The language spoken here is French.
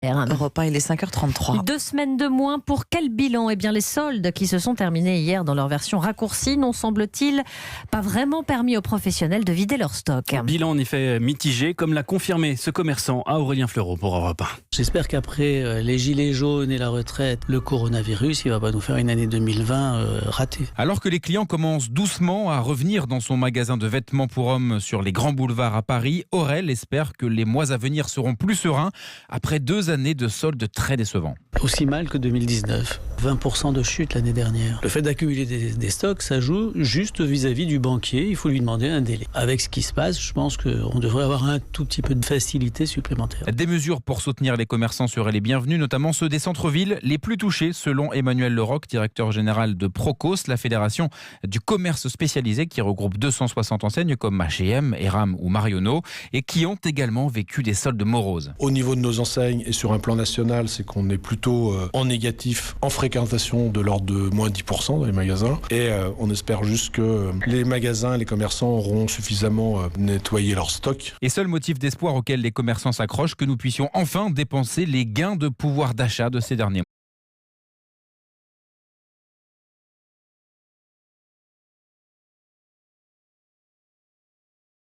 Europe 1, il est 5h33. 2 semaines de moins pour quel bilan ? Eh bien, les soldes qui se sont terminés hier dans leur version raccourcie n'ont, semble-t-il, pas vraiment permis aux professionnels de vider leur stock. Bilan en effet mitigé, comme l'a confirmé ce commerçant à Aurélien Fleureau pour Europe 1. J'espère qu'après les gilets jaunes et la retraite, le coronavirus, il ne va pas nous faire une année 2020 ratée. Alors que les clients commencent doucement à revenir dans son magasin de vêtements pour hommes sur les grands boulevards à Paris, Aurel espère que les mois à venir seront plus sereins après 2 années de soldes très décevants. Aussi mal que 2019. 20% de chute l'année dernière. Le fait d'accumuler des stocks, ça joue juste vis-à-vis du banquier. Il faut lui demander un délai. Avec ce qui se passe, je pense qu'on devrait avoir un tout petit peu de facilité supplémentaire. Des mesures pour soutenir les commerçants seraient les bienvenues, notamment ceux des centres-villes les plus touchés, selon Emmanuel Leroc, directeur général de Procos, la fédération du commerce spécialisé qui regroupe 260 enseignes comme H&M, Eram ou Marionneau et qui ont également vécu des soldes moroses. Au niveau de nos enseignes et sur un plan national, c'est qu'on est plutôt en négatif, en fréquentation de l'ordre de moins 10% dans les magasins. Et on espère juste que les magasins et les commerçants auront suffisamment nettoyé leur stock. Et seul motif d'espoir auquel les commerçants s'accrochent, que nous puissions enfin dépenser les gains de pouvoir d'achat de ces derniers mois.